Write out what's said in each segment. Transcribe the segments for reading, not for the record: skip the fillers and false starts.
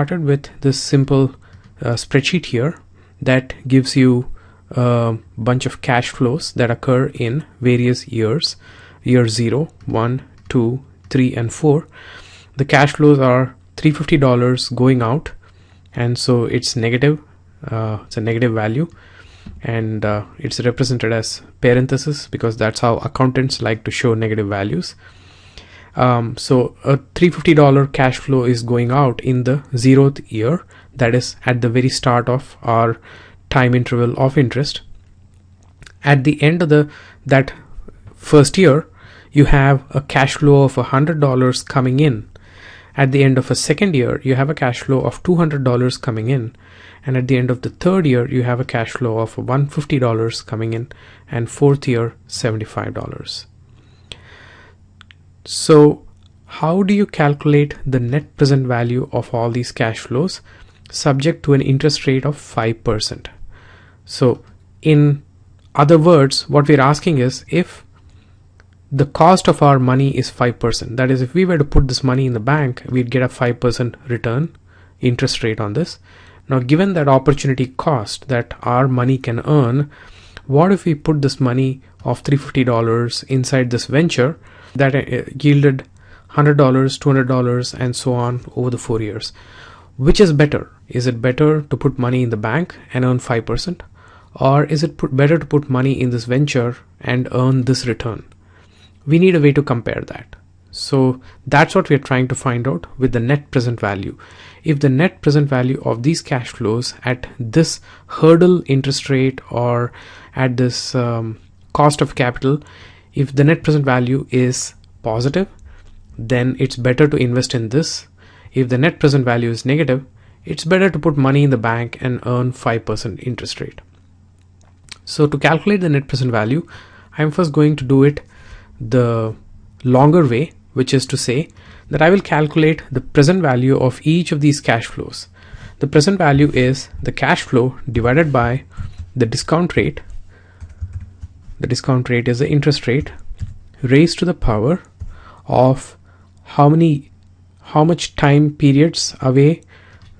Started with this simple spreadsheet here that gives you a bunch of cash flows that occur in various years, year 0, 1, 2, 3, and 4. The cash flows are $350 going out, and so it's negative. It's a negative value, and it's represented as parentheses because that's how accountants like to show negative values. So a $350 cash flow is going out in the 0th year, that is at the very start of our time interval of interest. At the end of that first year, you have a cash flow of $100 coming in. At the end of a second year, you have a cash flow of $200 coming in, and at the end of the third year, you have a cash flow of $150 coming in, and fourth year, $75. So how do you calculate the net present value of all these cash flows subject to an interest rate of 5%? So in other words, what we're asking is, if the cost of our money is 5%, that is, if we were to put this money in the bank, we'd get a 5% return interest rate on this. Now, given that opportunity cost that our money can earn, what if we put this money of $350 inside this venture that yielded $100, $200, and so on over the 4 years? Which is better? Is it better to put money in the bank and earn 5%? Or is it better to put money in this venture and earn this return? We need a way to compare that. So that's what we're trying to find out with the net present value. If the net present value of these cash flows at this hurdle interest rate or at this cost of capital, if the net present value is positive, then it's better to invest in this. If the net present value is negative, it's better to put money in the bank and earn 5% interest rate. So to calculate the net present value, I'm first going to do it the longer way, which is to say that I will calculate the present value of each of these cash flows. The present value is the cash flow divided by the discount rate. The discount rate is the interest rate raised to the power of how much time periods away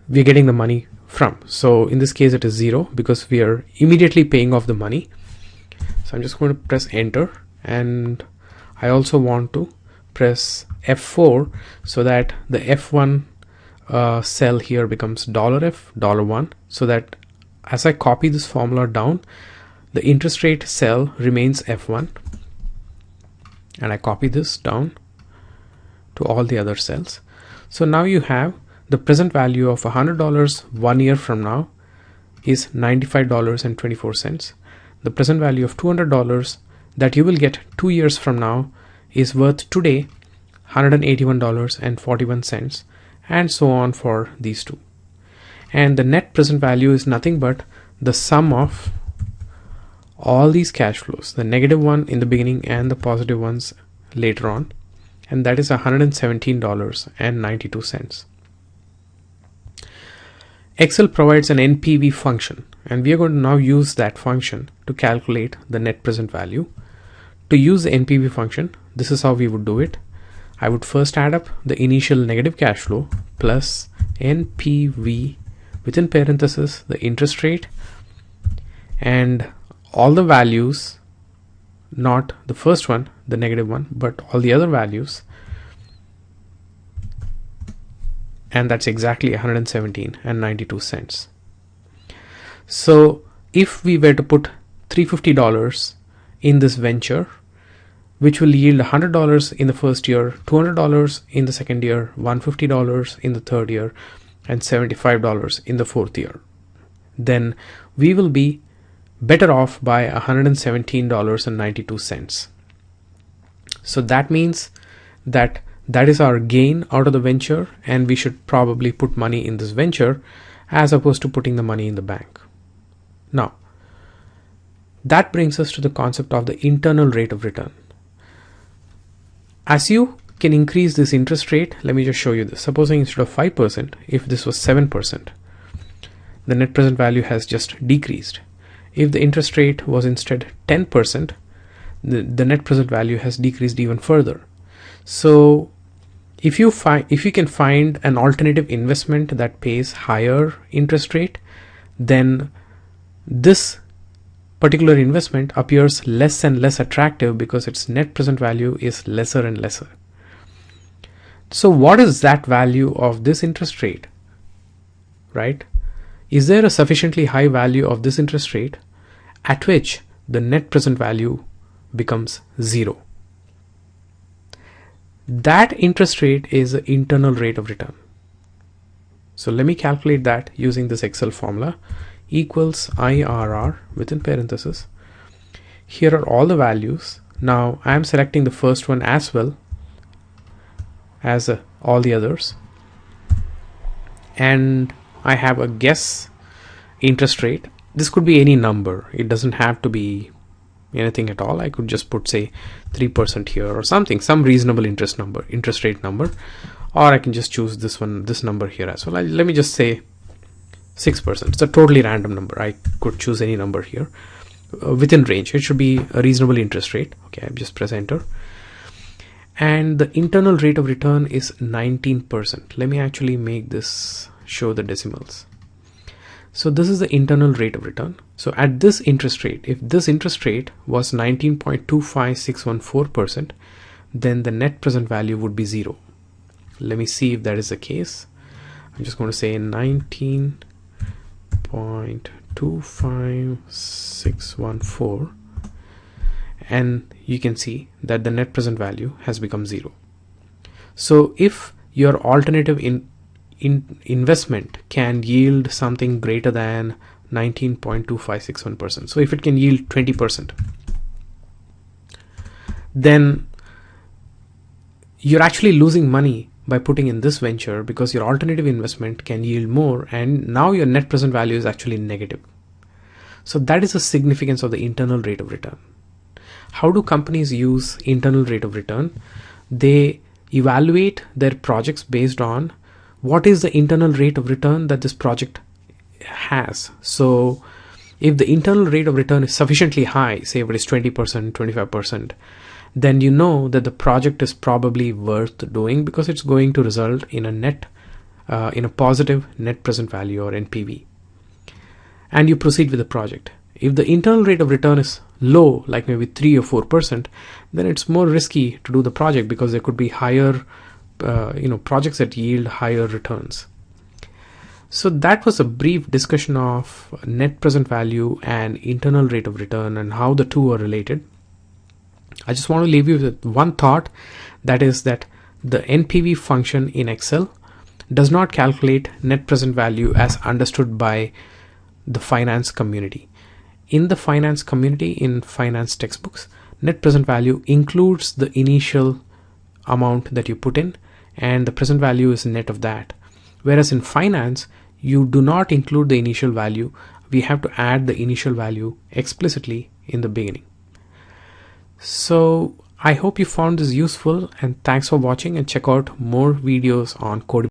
we're getting the money from. So in this case it is 0 because we are immediately paying off the money. So I'm just going to press enter, and I also want to press F4 so that the F1 cell here becomes $F, $1, so that as I copy this formula down, the interest rate cell remains F1, and I copy this down to all the other cells. So now you have the present value of $100 1 year from now is $95.24. The present value of $200 that you will get 2 years from now is worth today $181.41, and so on for these two. And the net present value is nothing but the sum of all these cash flows, the negative one in the beginning and the positive ones later on, and that is $117.92. Excel provides an NPV function, and we are going to now use that function to calculate the net present value. To use the NPV function, this is how we would do it. I would first add up the initial negative cash flow plus NPV within parentheses the interest rate and all the values, not the first one, the negative one, but all the other values, and that's exactly $117.92. So if we were to put $350 in this venture, which will yield $100 in the first year, $200 in the second year, $150 in the third year, and $75 in the fourth year, then we will be better off by $117.92. So that means that is our gain out of the venture, and we should probably put money in this venture as opposed to putting the money in the bank. Now, that brings us to the concept of the internal rate of return. As you can increase this interest rate, let me just show you this. Supposing instead of 5%, if this was 7%, the net present value has just decreased. If the interest rate was instead 10%, the net present value has decreased even further. So If you can find an alternative investment that pays higher interest rate, then this particular investment appears less and less attractive because its net present value is lesser and lesser. So what is that value of this interest rate, right? Is there a sufficiently high value of this interest rate at which the net present value becomes zero? That interest rate is the internal rate of return. So let me calculate that using this Excel formula, equals IRR within parentheses. Here are all the values. Now I am selecting the first one as well as all the others, and I have a guess interest rate. This could be any number. It doesn't have to be anything at all. I could just put, say, 3% here or something, some reasonable interest rate number, or I can just choose this number here as well. Let me just say 6%. It's a totally random number. I could choose any number here within range. It should be a reasonable interest rate. Okay, I just press enter. And the internal rate of return is 19%. Let me actually make this show the decimals. So this is the internal rate of return. So at this interest rate, if this interest rate was 19.25614%, then the net present value would be zero. Let me see if that is the case. I'm just going to say 19.25614, and you can see that the net present value has become zero. So if your alternative investment can yield something greater than 19.2561%, so if it can yield 20%, then you're actually losing money by putting in this venture because your alternative investment can yield more, and now your net present value is actually negative. So that is the significance of the internal rate of return. How do companies use internal rate of return? They evaluate their projects based on what is the internal rate of return that this project has. So if the internal rate of return is sufficiently high, say if it is 20%, 25%, then you know that the project is probably worth doing because it's going to result in a positive net present value, or NPV. And you proceed with the project. If the internal rate of return is low, like maybe 3 or 4%, then it's more risky to do the project because there could be higher, projects that yield higher returns. So that was a brief discussion of net present value and internal rate of return and how the two are related. I just want to leave you with one thought, that is that the NPV function in Excel does not calculate net present value as understood by the finance community. In the finance community, in finance textbooks, net present value includes the initial amount that you put in, and the present value is net of that. Whereas in finance, you do not include the initial value. We have to add the initial value explicitly in the beginning. So I hope you found this useful, and thanks for watching, and check out more videos on coding.